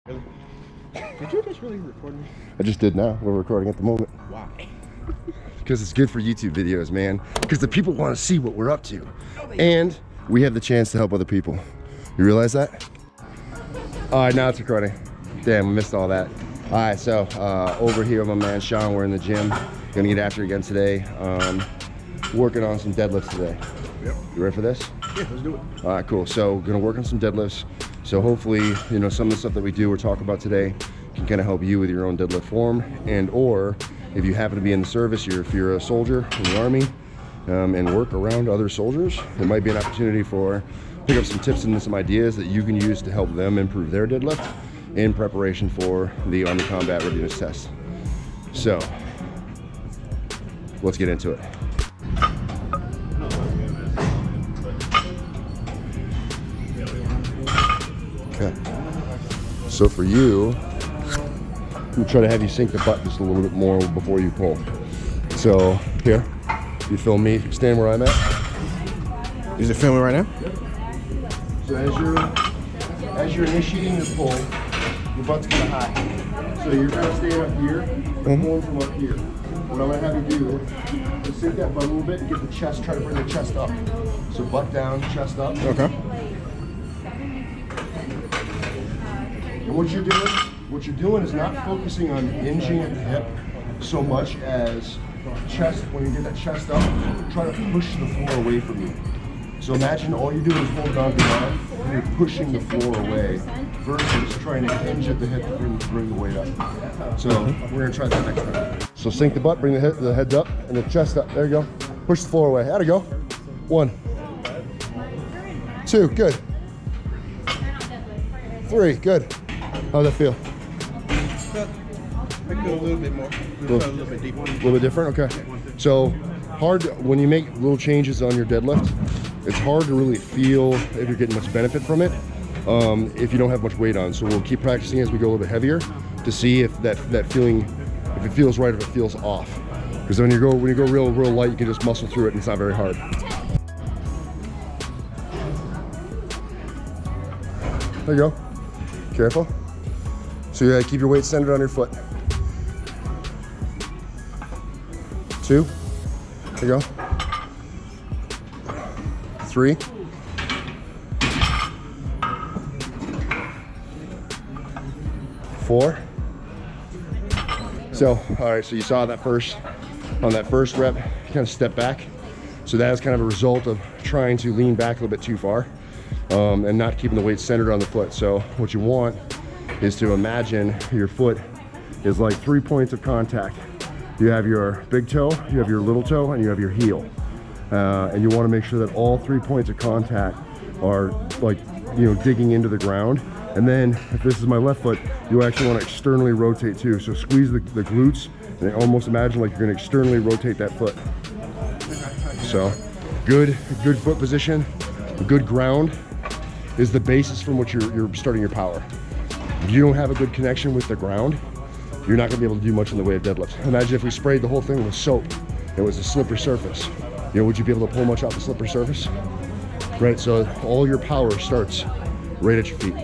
Really? Did you just really record me? I just did now. We're recording at the moment. Why? Because it's good for YouTube videos, man. Because the people want to see what we're up to. And we have the chance to help other people. You realize that? All right, now it's recording. Damn, we missed all that. All right, so over here with my man Sean, we're in the gym. Gonna get after it again today. Working on some deadlifts today. Yep. You ready for this? Yeah, let's do it. All right, cool. So gonna work on some deadlifts. So hopefully, you know, some of the stuff that we do or talk about today can kind of help you with your own deadlift form, and or if you happen to be in the service, if you're a soldier in the Army and work around other soldiers, it might be an opportunity for pick up some tips and some ideas that you can use to help them improve their deadlift in preparation for the Army Combat Readiness Test. So let's get into it. Okay, so for you, I'm gonna try to have you sink the butt just a little bit more before you pull. So here, you film me, stand where I'm at. Is it filming right now? Yep. So as you're initiating the pull, your butt's kind of high. So you're kind of staying up here, and pulling from up here. What I'm gonna have you do is sink that butt a little bit and get the chest, try to bring the chest up. So butt down, chest up. Okay. And what you're doing is not focusing on hinging at the hip so much as chest. When you get that chest up, try to push the floor away from you. So imagine all you're doing is holding on to your arm and you're pushing the floor away versus trying to hinge at the hip to bring the weight up. So we're gonna try that next time. So sink the butt, bring the head up and the chest up. There you go. Push the floor away. How'd it go? 1, 2, good. 3, good. How'd that feel? I could a little bit more. A little bit deeper. A little bit different? Okay. So hard, when you make little changes on your deadlift, it's hard to really feel if you're getting much benefit from it if you don't have much weight on. So we'll keep practicing as we go a little bit heavier to see if that feeling, if it feels right or if it feels off. Because when you go real light, you can just muscle through it and it's not very hard. There you go. Careful. So you gotta keep your weight centered on your foot. 2. There you go. 3. 4. So, all right, so you saw that on that first rep, you kind of step back. So that is kind of a result of trying to lean back a little bit too far and not keeping the weight centered on the foot. So what you want is to imagine your foot is like 3 points of contact. You have your big toe, you have your little toe, and you have your heel. And you want to make sure that all 3 points of contact are like, you know, digging into the ground. And then if this is my left foot, you actually want to externally rotate too. So squeeze the glutes and almost imagine like you're going to externally rotate that foot. So good foot position, good ground is the basis from which you're starting your power. If you don't have a good connection with the ground, you're not going to be able to do much in the way of deadlifts. Imagine if we sprayed the whole thing with soap. It was a slippery surface. You know, would you be able to pull much off the slippery surface? Right, so all your power starts right at your feet.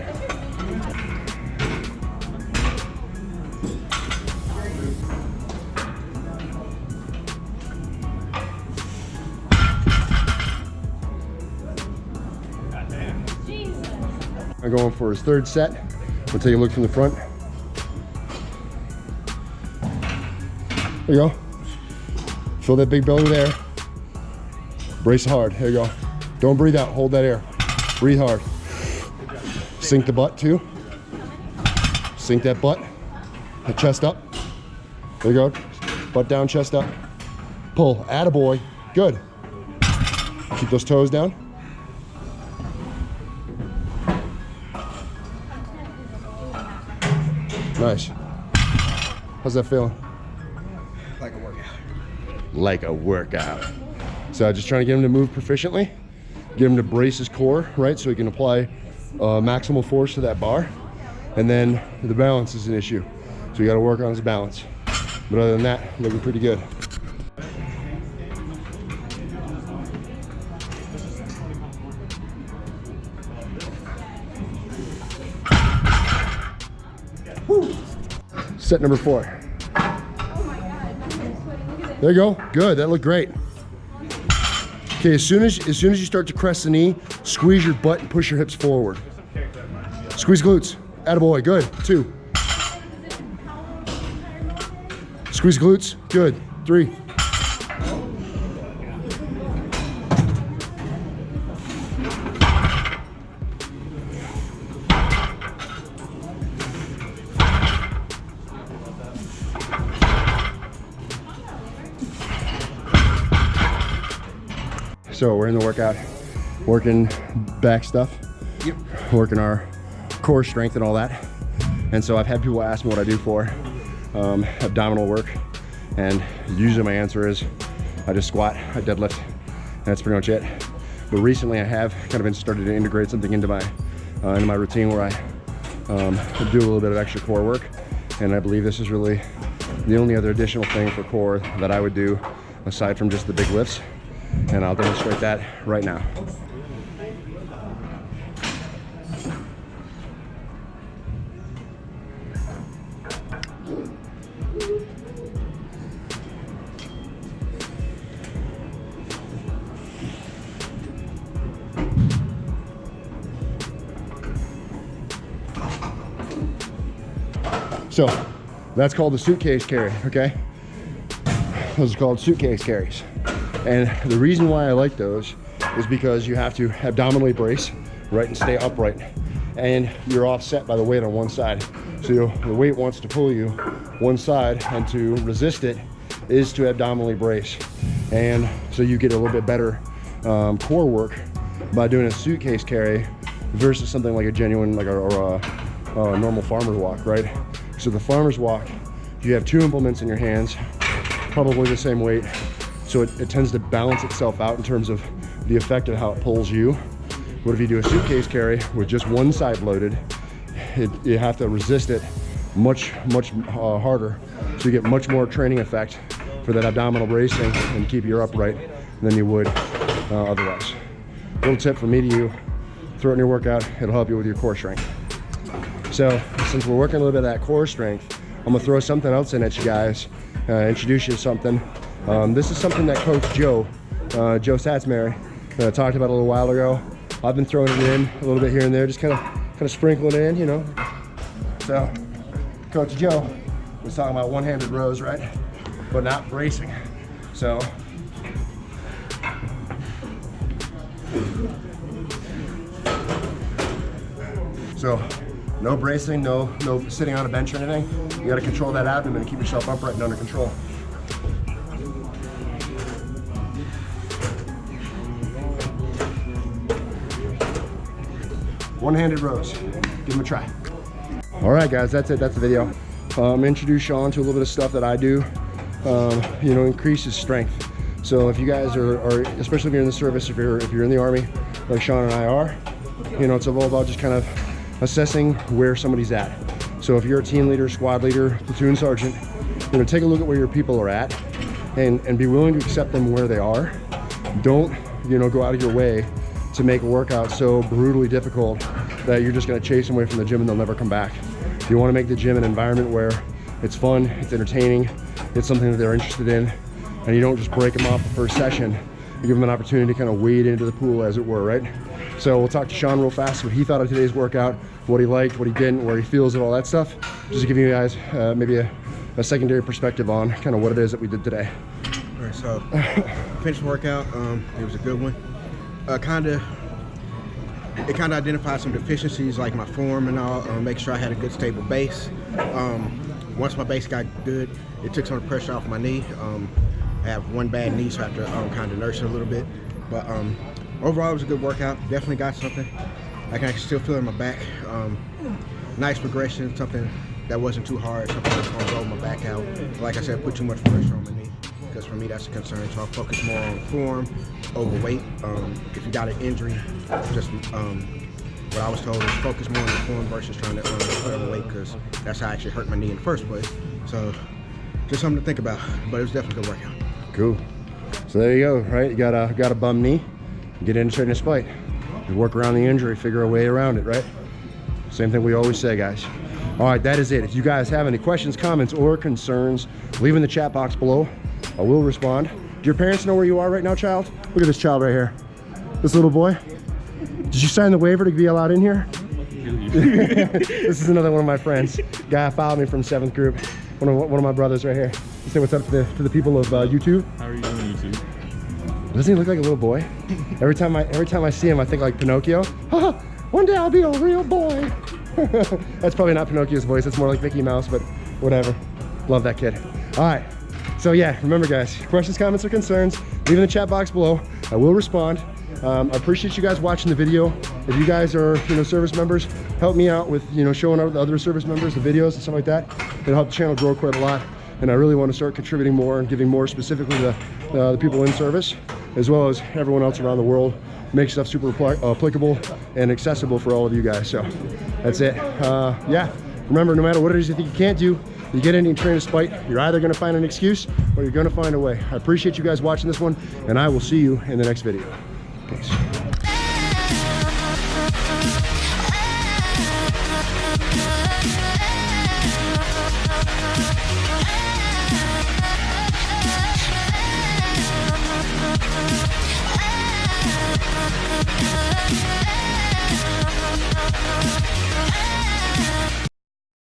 I'm going for his third set. We'll take a look from the front. There you go. Feel that big belly there. Brace hard. There you go. Don't breathe out. Hold that air. Breathe hard. Sink the butt too. Sink that butt. The chest up. There you go. Butt down, chest up. Pull. Attaboy. Good. Keep those toes down. Nice. How's that feeling? Like a workout. Like a workout. So just trying to get him to move proficiently, get him to brace his core, right? So he can apply maximal force to that bar. And then the balance is an issue. So you got to work on his balance. But other than that, looking pretty good. Set number 4. Oh my God, I'm sweating. Look at this. There you go. Good. That looked great. Okay, as soon as you start to crest the knee, squeeze your butt and push your hips forward. Squeeze glutes. Attaboy. Good. 2. Squeeze glutes. Good. 3. So we're in the workout, working back stuff, Yep. working our core strength and all that. And so I've had people ask me what I do for abdominal work, and usually my answer is I just squat, I deadlift, and that's pretty much it. But recently I have kind of been started to integrate something into my routine where I do a little bit of extra core work, and I believe this is really the only other additional thing for core that I would do aside from just the big lifts. And I'll demonstrate that right now. So that's called the suitcase carry, okay? Those are called suitcase carries. And the reason why I like those is because you have to abdominally brace, right, and stay upright. And you're offset by the weight on one side. So the weight wants to pull you one side, and to resist it is to abdominally brace. And so you get a little bit better core work by doing a suitcase carry versus something like a genuine, like a normal farmer's walk, right? So the farmer's walk, you have 2 implements in your hands, probably the same weight. So it tends to balance itself out in terms of the effect of how it pulls you. But if you do a suitcase carry with just one side loaded, you have to resist it much harder. So you get much more training effect for that abdominal bracing and keep you upright than you would otherwise. Little tip from me to you, throw it in your workout, it'll help you with your core strength. So since we're working a little bit of that core strength, I'm gonna throw something else in at you guys, introduce you to something. This is something that Coach Joe Satsmary talked about a little while ago. I've been throwing it in a little bit here and there, just kind of sprinkling it in, you know. So Coach Joe was talking about one-handed rows, right? But not bracing. So no bracing, no sitting on a bench or anything. You got to control that abdomen and keep yourself upright and under control. One-handed rows. Give them a try. All right, guys, that's it. That's the video. Introduce Sean to a little bit of stuff that I do. You know, increases strength. So if you guys are, especially if you're in the service, if you're in the Army, like Sean and I are, you know, it's all about just kind of assessing where somebody's at. So if you're a team leader, squad leader, platoon sergeant, you know, take a look at where your people are at, and be willing to accept them where they are. Don't, you know, go out of your way to make a workout so brutally difficult that you're just going to chase them away from the gym and they'll never come back. You want to make the gym an environment where it's fun, it's entertaining, it's something that they're interested in, and you don't just break them off the first session. You give them an opportunity to kind of wade into the pool, as it were, right? So we'll talk to Sean real fast, what he thought of today's workout, what he liked, what he didn't, where he feels and all that stuff, just to give you guys maybe a secondary perspective on kind of what it is that we did today. All right, so finished the workout. It was a good one. It kind of identified some deficiencies like my form and all, make sure I had a good stable base. Once my base got good, it took some of the pressure off my knee. I have one bad knee, so I have to kind of nurse it a little bit. But overall, it was a good workout. Definitely got something. I can still feel it in my back. Nice progression, something that wasn't too hard, something that's gonna roll my back out. Like I said, put too much pressure on my knee, because for me that's a concern. So I'll focus more on form, overweight. If you got an injury, just what I was told is focus more on the form versus trying to put overweight, because that's how I actually hurt my knee in the first place. So just something to think about, but it was definitely a good workout. Cool. So there you go, right? You got a bum knee, get in straight in a spike. You work around the injury, figure a way around it, right? Same thing we always say, guys. All right, that is it. If you guys have any questions, comments, or concerns, leave in the chat box below. I will respond. Do your parents know where you are right now, child? Look at this child right here. This little boy. Did you sign the waiver to be allowed in here? This is another one of my friends. Guy followed me from 7th group. One of my brothers right here. Say what's up to the people of YouTube. How are you doing, YouTube? Doesn't he look like a little boy? Every time I see him, I think like Pinocchio. One day I'll be a real boy. That's probably not Pinocchio's voice. It's more like Mickey Mouse, but whatever. Love that kid. All right. So yeah, remember guys, questions, comments, or concerns, leave in the chat box below. I will respond. I appreciate you guys watching the video. If you guys are, service members, help me out with, showing out the other service members, the videos and stuff like that. It'll help the channel grow quite a lot. And I really want to start contributing more and giving more specifically to the people in service, as well as everyone else around the world. Make stuff super applicable and accessible for all of you guys. So that's it. Yeah, remember, no matter what it is you think you can't do, you get in and train to spite, you're either going to find an excuse or you're going to find a way. I appreciate you guys watching this one, and I will see you in the next video. Peace.